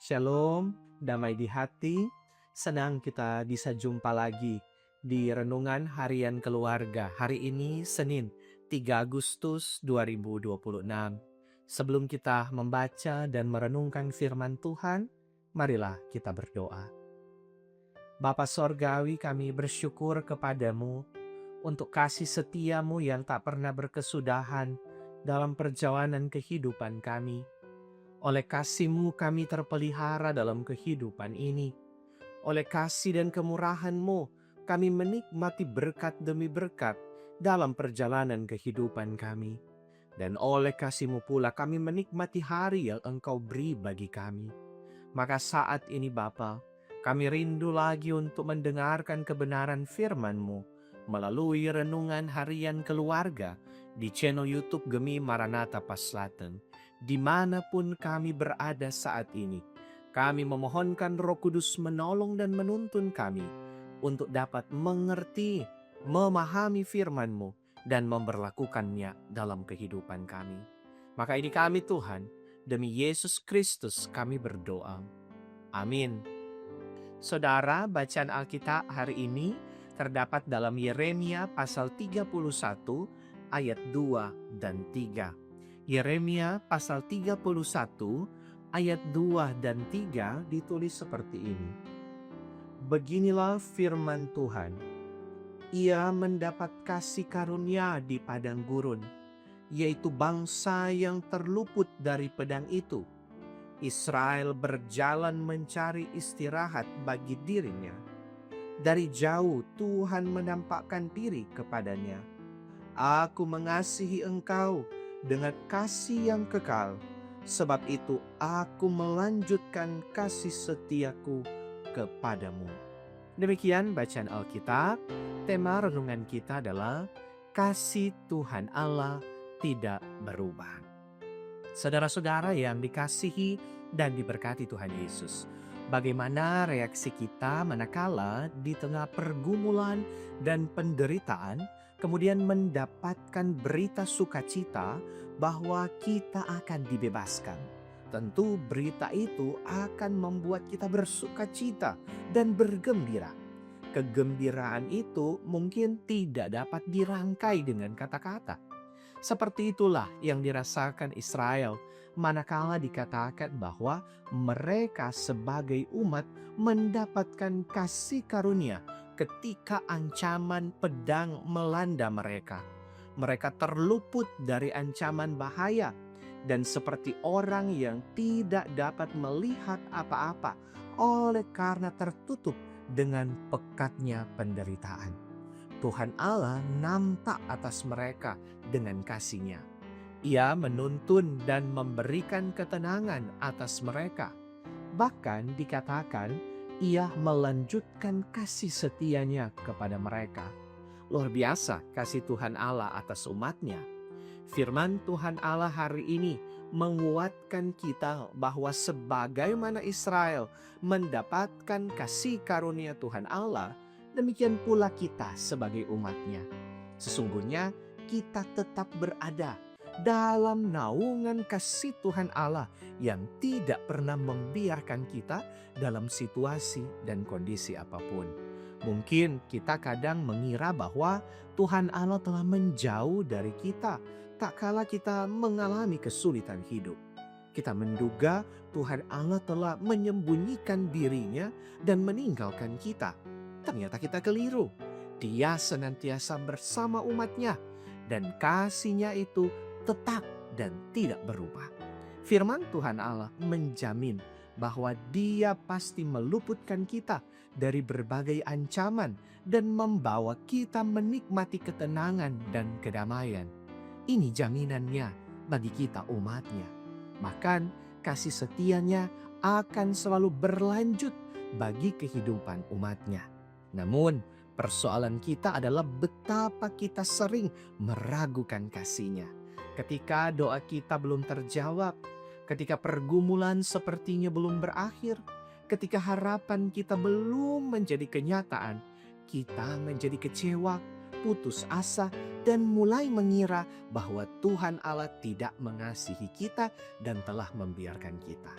Shalom, damai di hati. Senang kita bisa jumpa lagi di Renungan Harian Keluarga. Hari ini Senin, 3 Agustus 2026. Sebelum kita membaca dan merenungkan firman Tuhan, marilah kita berdoa. Bapa Sorgawi, kami bersyukur kepadamu untuk kasih setiamu yang tak pernah berkesudahan dalam perjalanan kehidupan kami. Oleh kasih-Mu kami terpelihara dalam kehidupan ini. Oleh kasih dan kemurahan-Mu kami menikmati berkat demi berkat dalam perjalanan kehidupan kami. Dan oleh kasih-Mu pula kami menikmati hari yang Engkau beri bagi kami. Maka saat ini Bapa, kami rindu lagi untuk mendengarkan kebenaran firman-Mu melalui renungan harian keluarga di channel YouTube Gemi Maranatha Paslaten. Dimanapun kami berada saat ini, kami memohonkan Roh Kudus menolong dan menuntun kami untuk dapat mengerti, memahami firman-Mu, dan memberlakukannya dalam kehidupan kami. Maka ini kami Tuhan, demi Yesus Kristus kami berdoa. Amin. Saudara, bacaan Alkitab hari ini terdapat dalam Yeremia pasal 31 ayat 2 dan 3. Yeremia pasal 31 ayat 2 dan 3 ditulis seperti ini. Beginilah firman Tuhan. Ia mendapat kasih karunia di padang gurun, yaitu bangsa yang terluput dari pedang itu. Israel berjalan mencari istirahat bagi dirinya. Dari jauh Tuhan menampakkan diri kepadanya. Aku mengasihi engkau dengan kasih yang kekal, sebab itu aku melanjutkan kasih setiaku kepadamu. Demikian bacaan Alkitab. Tema renungan kita adalah kasih Tuhan Allah tidak berubah. Saudara-saudara yang dikasihi dan diberkati Tuhan Yesus, bagaimana reaksi kita manakala di tengah pergumulan dan penderitaan kemudian mendapatkan berita sukacita bahwa kita akan dibebaskan? Tentu berita itu akan membuat kita bersukacita dan bergembira. Kegembiraan itu mungkin tidak dapat dirangkai dengan kata-kata. Seperti itulah yang dirasakan Israel manakala dikatakan bahwa mereka sebagai umat mendapatkan kasih karunia ketika ancaman pedang melanda mereka. Mereka terluput dari ancaman bahaya dan seperti orang yang tidak dapat melihat apa-apa oleh karena tertutup dengan pekatnya penderitaan. Tuhan Allah nampak atas mereka dengan kasih-Nya. Ia menuntun dan memberikan ketenangan atas mereka. Bahkan dikatakan Ia melanjutkan kasih setia-Nya kepada mereka. Luar biasa kasih Tuhan Allah atas umat-Nya. Firman Tuhan Allah hari ini menguatkan kita bahwa sebagaimana Israel mendapatkan kasih karunia Tuhan Allah, demikian pula kita sebagai umat-Nya. Sesungguhnya kita tetap berada dalam naungan kasih Tuhan Allah yang tidak pernah membiarkan kita dalam situasi dan kondisi apapun. Mungkin kita kadang mengira bahwa Tuhan Allah telah menjauh dari kita tak kala kita mengalami kesulitan hidup. Kita menduga Tuhan Allah telah menyembunyikan diri-Nya dan meninggalkan kita. Ternyata kita keliru. Dia senantiasa bersama umat-Nya dan kasih-Nya itu tetap dan tidak berubah. Firman Tuhan Allah menjamin bahwa Dia pasti meluputkan kita dari berbagai ancaman dan membawa kita menikmati ketenangan dan kedamaian. Ini jaminannya bagi kita umat-Nya. Bahkan kasih setia-Nya akan selalu berlanjut bagi kehidupan umat-Nya. Namun persoalan kita adalah betapa kita sering meragukan kasih-Nya. Ketika doa kita belum terjawab, ketika pergumulan sepertinya belum berakhir, ketika harapan kita belum menjadi kenyataan, kita menjadi kecewa, putus asa, dan mulai mengira bahwa Tuhan Allah tidak mengasihi kita dan telah membiarkan kita.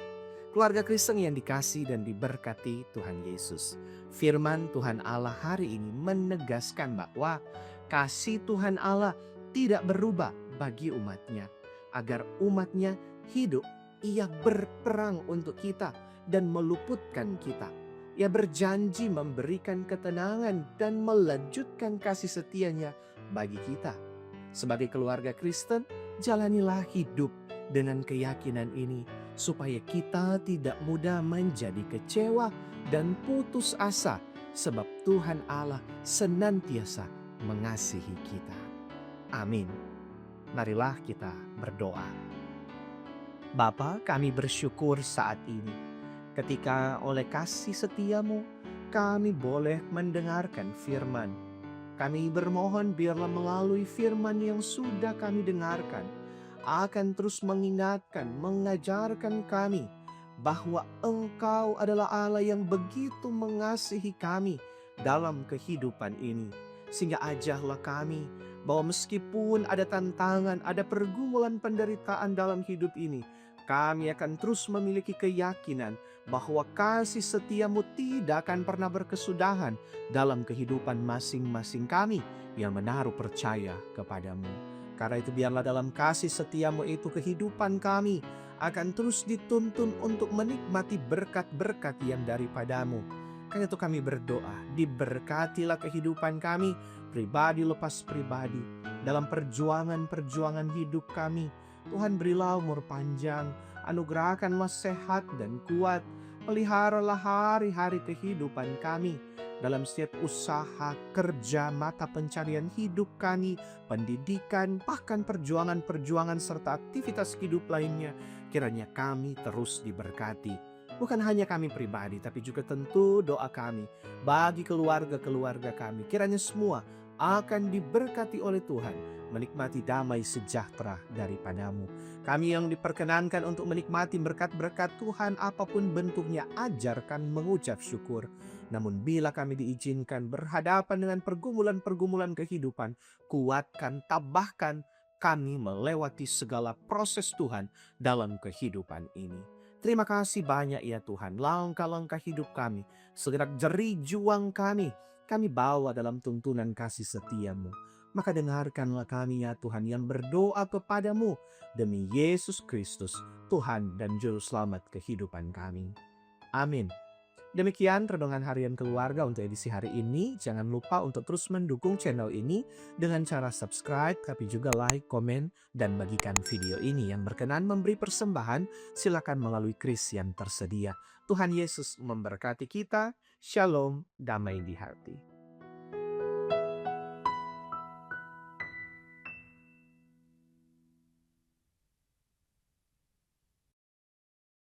Keluarga Kristen yang dikasihi dan diberkati Tuhan Yesus. Firman Tuhan Allah hari ini menegaskan bahwa kasih Tuhan Allah tidak berubah bagi umatnya. Agar umatnya hidup, ia berperang untuk kita dan meluputkan kita. Ia berjanji memberikan ketenangan dan melanjutkan kasih setianya bagi kita. Sebagai keluarga Kristen, jalanilah hidup dengan keyakinan ini supaya kita tidak mudah menjadi kecewa dan putus asa sebab Tuhan Allah senantiasa mengasihi kita. Amin. Marilah kita berdoa. Bapa, kami bersyukur saat ini ketika oleh kasih setiamu kami boleh mendengarkan firman. Kami bermohon biarlah melalui firman yang sudah kami dengarkan akan terus mengingatkan, mengajarkan kami bahwa Engkau adalah Allah yang begitu mengasihi kami dalam kehidupan ini. Sehingga ajarlah kami bahwa meskipun ada tantangan, ada pergumulan penderitaan dalam hidup ini, kami akan terus memiliki keyakinan bahwa kasih setiamu tidak akan pernah berkesudahan dalam kehidupan masing-masing kami yang menaruh percaya kepadamu. Karena itu biarlah dalam kasih setiamu itu kehidupan kami akan terus dituntun untuk menikmati berkat-berkat yang daripadamu. Karena itu kami berdoa, diberkatilah kehidupan kami, pribadi lepas pribadi, dalam perjuangan-perjuangan hidup kami. Tuhan berilah umur panjang, anugerahkanlah sehat dan kuat, peliharalah hari-hari kehidupan kami, dalam setiap usaha, kerja, mata pencarian hidup kami, pendidikan, bahkan perjuangan-perjuangan serta aktivitas hidup lainnya. Kiranya kami terus diberkati. Bukan hanya kami pribadi, tapi juga tentu doa kami bagi keluarga-keluarga kami. Kiranya semua akan diberkati oleh Tuhan, menikmati damai sejahtera daripadamu. Kami yang diperkenankan untuk menikmati berkat-berkat Tuhan apapun bentuknya, ajarkan mengucap syukur. Namun bila kami diizinkan berhadapan dengan pergumulan-pergumulan kehidupan, kuatkan, tabahkan kami melewati segala proses Tuhan dalam kehidupan ini. Terima kasih banyak ya Tuhan, langkah-langkah hidup kami, segenap jerih juang kami bawa dalam tuntunan kasih setiamu. Maka dengarkanlah kami ya Tuhan yang berdoa kepadamu demi Yesus Kristus, Tuhan dan Juru Selamat kehidupan kami. Amin. Demikian renungan harian keluarga untuk edisi hari ini. Jangan lupa untuk terus mendukung channel ini dengan cara subscribe, tapi juga like, komen, dan bagikan video ini. Yang berkenan memberi persembahan, silakan melalui kris yang tersedia. Tuhan Yesus memberkati kita. Shalom, damai di hati.